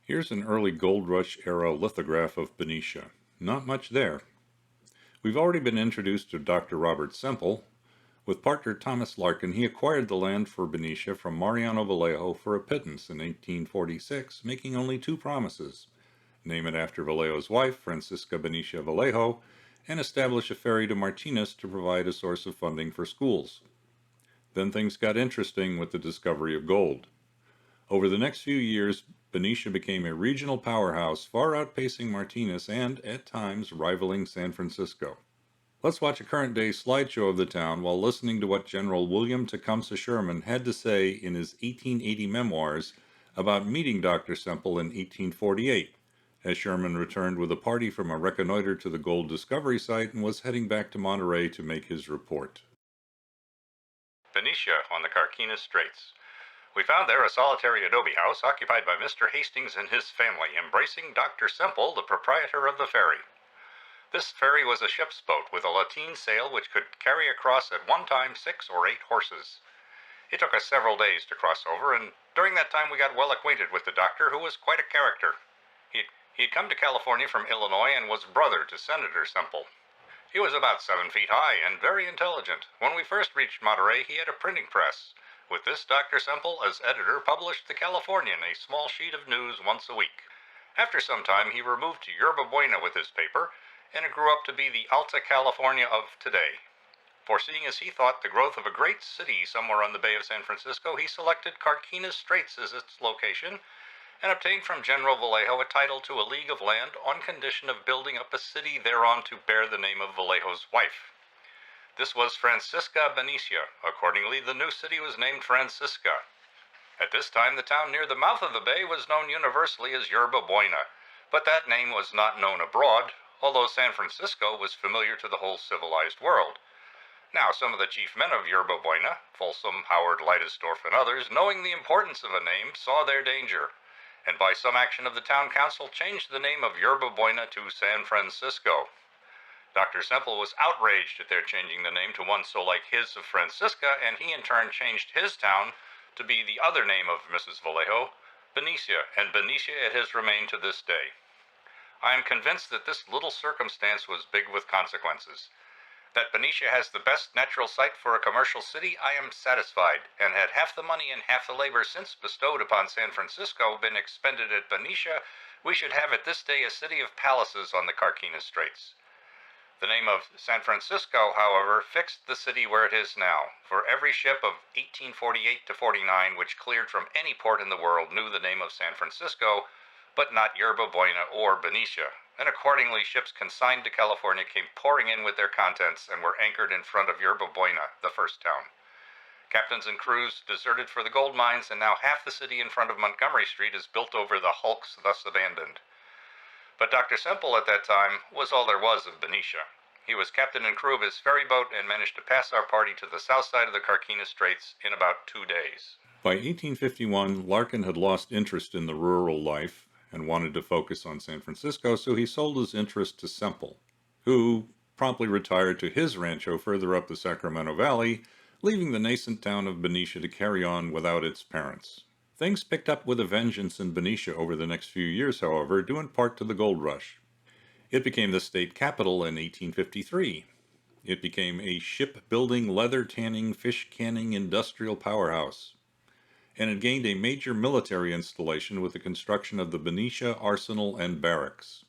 Here's an early Gold Rush era lithograph of Benicia. Not much there. We've already been introduced to Dr. Robert Semple. With partner Thomas Larkin, he acquired the land for Benicia from Mariano Vallejo for a pittance in 1846, making only two promises: name it after Vallejo's wife, Francisca Benicia Vallejo, and establish a ferry to Martinez to provide a source of funding for schools. Then things got interesting with the discovery of gold. Over the next few years, Benicia became a regional powerhouse, far outpacing Martinez and, at times, rivaling San Francisco. Let's watch a current-day slideshow of the town while listening to what General William Tecumseh Sherman had to say in his 1880 memoirs about meeting Dr. Semple in 1848, as Sherman returned with a party from a reconnoiter to the gold discovery site and was heading back to Monterey to make his report. Benicia on the Carquinez Straits. We found there a solitary adobe house occupied by Mr. Hastings and his family, embracing Dr. Semple, the proprietor of the ferry. This ferry was a ship's boat with a lateen sail which could carry across at one time 6 or 8 horses. It took us several days to cross over, and during that time we got well acquainted with the doctor, who was quite a character. He'd come to California from Illinois and was brother to Senator Semple. He was about 7 feet high and very intelligent. When we first reached Monterey, he had a printing press. With this, Dr. Semple, as editor, published the Californian, a small sheet of news once a week. After some time, he removed to Yerba Buena with his paper, and it grew up to be the Alta California of today. Foreseeing, as he thought, the growth of a great city somewhere on the Bay of San Francisco, he selected Carquinez Straits as its location, and obtained from General Vallejo a title to a league of land on condition of building up a city thereon to bear the name of Vallejo's wife. This was Francisca Benicia. Accordingly, the new city was named Francisca. At this time, the town near the mouth of the bay was known universally as Yerba Buena, but that name was not known abroad, although San Francisco was familiar to the whole civilized world. Now, some of the chief men of Yerba Buena, Folsom, Howard, Leidesdorff, and others, knowing the importance of a name, saw their danger, and by some action of the town council changed the name of Yerba Buena to San Francisco. Dr. Semple was outraged at their changing the name to one so like his of Francisca, and he in turn changed his town to be the other name of Mrs. Vallejo, Benicia, and Benicia it has remained to this day. I am convinced that this little circumstance was big with consequences. That Benicia has the best natural site for a commercial city, I am satisfied, and had half the money and half the labor since bestowed upon San Francisco been expended at Benicia, we should have at this day a city of palaces on the Carquinez Straits. The name of San Francisco, however, fixed the city where it is now, for every ship of 1848 to 49 which cleared from any port in the world knew the name of San Francisco, but not Yerba Buena or Benicia, and accordingly ships consigned to California came pouring in with their contents and were anchored in front of Yerba Buena, the first town. Captains and crews deserted for the gold mines, and now half the city in front of Montgomery Street is built over the hulks thus abandoned. But Dr. Semple at that time was all there was of Benicia. He was captain and crew of his ferry boat and managed to pass our party to the south side of the Carquinez Straits in about 2 days. By 1851, Larkin had lost interest in the rural life and wanted to focus on San Francisco, so he sold his interest to Semple, who promptly retired to his rancho further up the Sacramento Valley, leaving the nascent town of Benicia to carry on without its parents. Things picked up with a vengeance in Benicia over the next few years, however, due in part to the gold rush. It became the state capital in 1853. It became a shipbuilding, leather tanning, fish canning industrial powerhouse. And it gained a major military installation with the construction of the Benicia Arsenal and Barracks.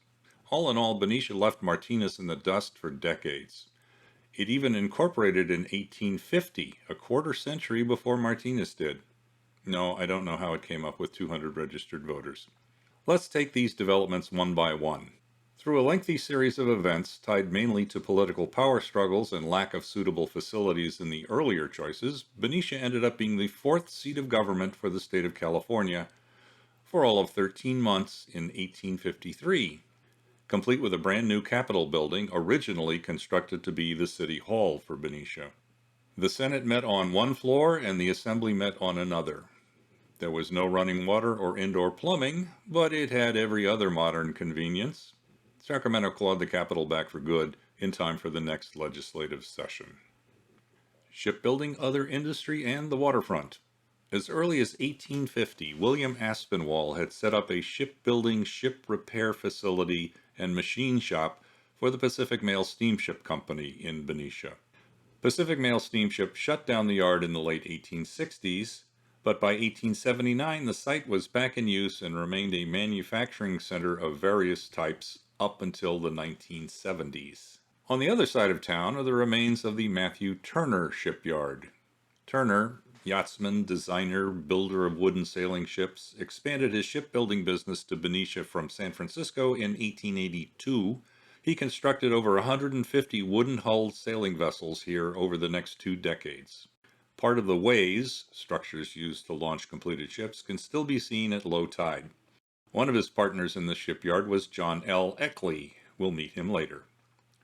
All in all, Benicia left Martinez in the dust for decades. It even incorporated in 1850, a quarter century before Martinez did. No, I don't know how it came up with 200 registered voters. Let's take these developments one by one. Through a lengthy series of events tied mainly to political power struggles and lack of suitable facilities in the earlier choices, Benicia ended up being the 4th seat of government for the state of California for all of 13 months in 1853, complete with a brand new Capitol building originally constructed to be the City Hall for Benicia. The Senate met on one floor and the Assembly met on another. There was no running water or indoor plumbing, but it had every other modern convenience. Sacramento clawed the Capitol back for good in time for the next legislative session. Shipbuilding, other industry, and the waterfront. As early as 1850, William Aspinwall had set up a shipbuilding, ship repair facility, and machine shop for the Pacific Mail Steamship Company in Benicia. Pacific Mail Steamship shut down the yard in the late 1860s, but by 1879 the site was back in use and remained a manufacturing center of various types up until the 1970s. On the other side of town are the remains of the Matthew Turner shipyard. Turner, yachtsman, designer, builder of wooden sailing ships, expanded his shipbuilding business to Benicia from San Francisco in 1882. He constructed over 150 wooden-hulled sailing vessels here over the next 2 decades. Part of the ways, structures used to launch completed ships, can still be seen at low tide. One of his partners in the shipyard was John L. Eckley. We'll meet him later.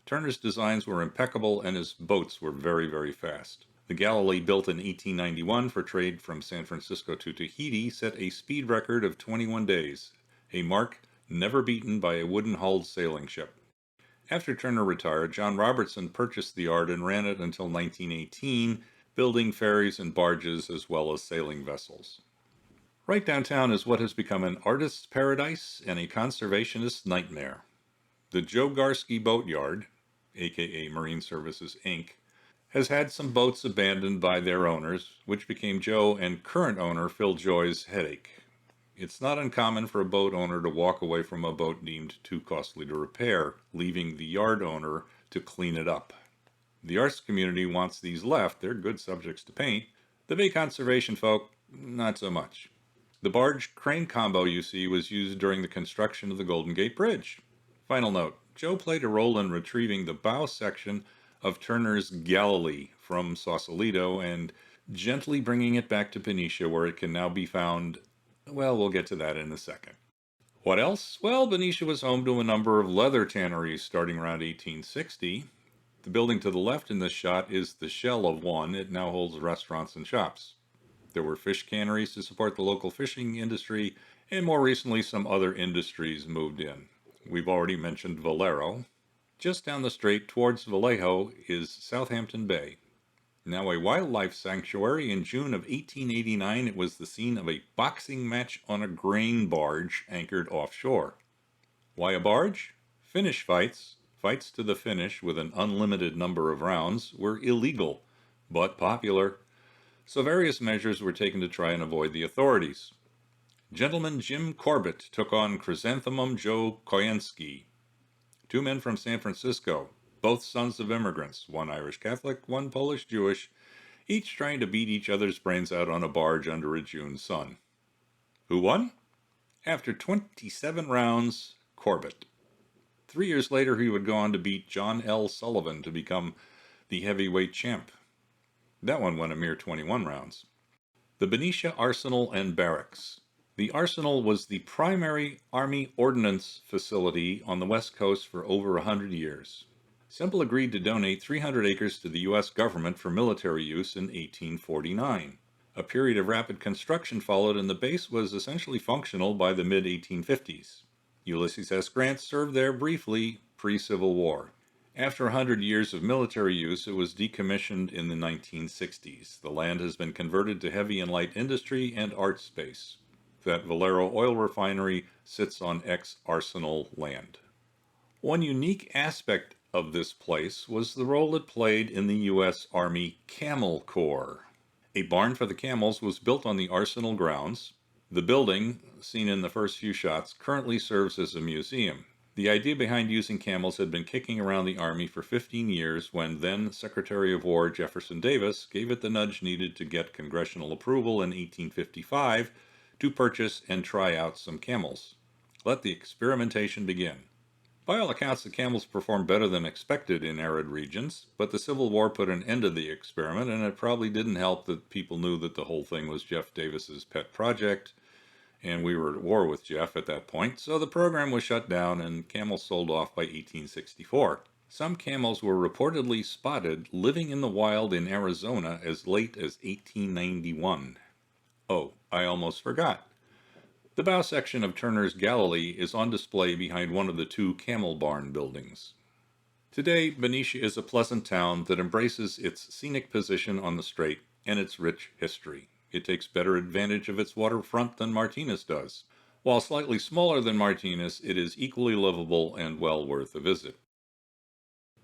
Turner's designs were impeccable and his boats were very, very fast. The Galilee, built in 1891 for trade from San Francisco to Tahiti, set a speed record of 21 days, a mark never beaten by a wooden-hulled sailing ship. After Turner retired, John Robertson purchased the yard and ran it until 1918, building ferries and barges as well as sailing vessels. Right downtown is what has become an artist's paradise and a conservationist's nightmare. The Joe Garski Boatyard, aka Marine Services Inc., has had some boats abandoned by their owners, which became Joe and current owner Phil Joy's headache. It's not uncommon for a boat owner to walk away from a boat deemed too costly to repair, leaving the yard owner to clean it up. The arts community wants these left. They're good subjects to paint. The big conservation folk, not so much. The barge crane combo you see was used during the construction of the Golden Gate Bridge. Final note, Joe played a role in retrieving the bow section of Turner's Galilee from Sausalito and gently bringing it back to Benicia, where it can now be found. Well, we'll get to that in a second. What else? Well, Benicia was home to a number of leather tanneries starting around 1860. The building to the left in this shot is the shell of one. It now holds restaurants and shops. There were fish canneries to support the local fishing industry, and more recently some other industries moved in. We've already mentioned Valero. Just down the strait towards Vallejo is Southampton Bay. Now a wildlife sanctuary, in June of 1889 it was the scene of a boxing match on a grain barge anchored offshore. Why a barge? Finish fights, fights to the finish with an unlimited number of rounds, were illegal, but popular. So various measures were taken to try and avoid the authorities. Gentleman Jim Corbett took on Chrysanthemum Joe Koyenski. Two men from San Francisco, both sons of immigrants, one Irish Catholic, one Polish Jewish, each trying to beat each other's brains out on a barge under a June sun. Who won? After 27 rounds, Corbett. 3 years later, he would go on to beat John L. Sullivan to become the heavyweight champ. That one went a mere 21 rounds. The Benicia Arsenal and Barracks. The arsenal was the primary Army ordnance facility on the West Coast for over 100 years. Semple agreed to donate 300 acres to the U.S. government for military use in 1849. A period of rapid construction followed, and the base was essentially functional by the mid-1850s. Ulysses S. Grant served there briefly pre-Civil War. After 100 years of military use, it was decommissioned in the 1960s. The land has been converted to heavy and light industry and art space. That Valero oil refinery sits on ex-Arsenal land. One unique aspect of this place was the role it played in the U.S. Army Camel Corps. A barn for the camels was built on the Arsenal grounds. The building, seen in the first few shots, currently serves as a museum. The idea behind using camels had been kicking around the Army for 15 years when then Secretary of War Jefferson Davis gave it the nudge needed to get congressional approval in 1855 to purchase and try out some camels. Let the experimentation begin. By all accounts, the camels performed better than expected in arid regions, but the Civil War put an end to the experiment, and it probably didn't help that people knew that the whole thing was Jeff Davis's pet project, and we were at war with Jeff at that point, so the program was shut down and camels sold off by 1864. Some camels were reportedly spotted living in the wild in Arizona as late as 1891. Oh, I almost forgot. The bow section of Turner's Galilee is on display behind one of the two camel barn buildings. Today, Benicia is a pleasant town that embraces its scenic position on the Strait and its rich history. It takes better advantage of its waterfront than Martinez does. While slightly smaller than Martinez, it is equally livable and well worth a visit.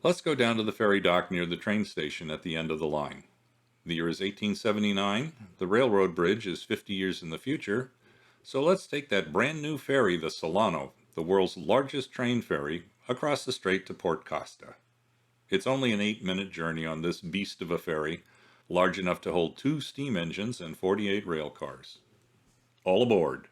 Let's go down to the ferry dock near the train station at the end of the line. The year is 1879, the railroad bridge is 50 years in the future, so let's take that brand new ferry, the Solano, the world's largest train ferry, across the strait to Port Costa. It's only an 8-minute journey on this beast of a ferry, large enough to hold 2 steam engines and 48 rail cars. All aboard!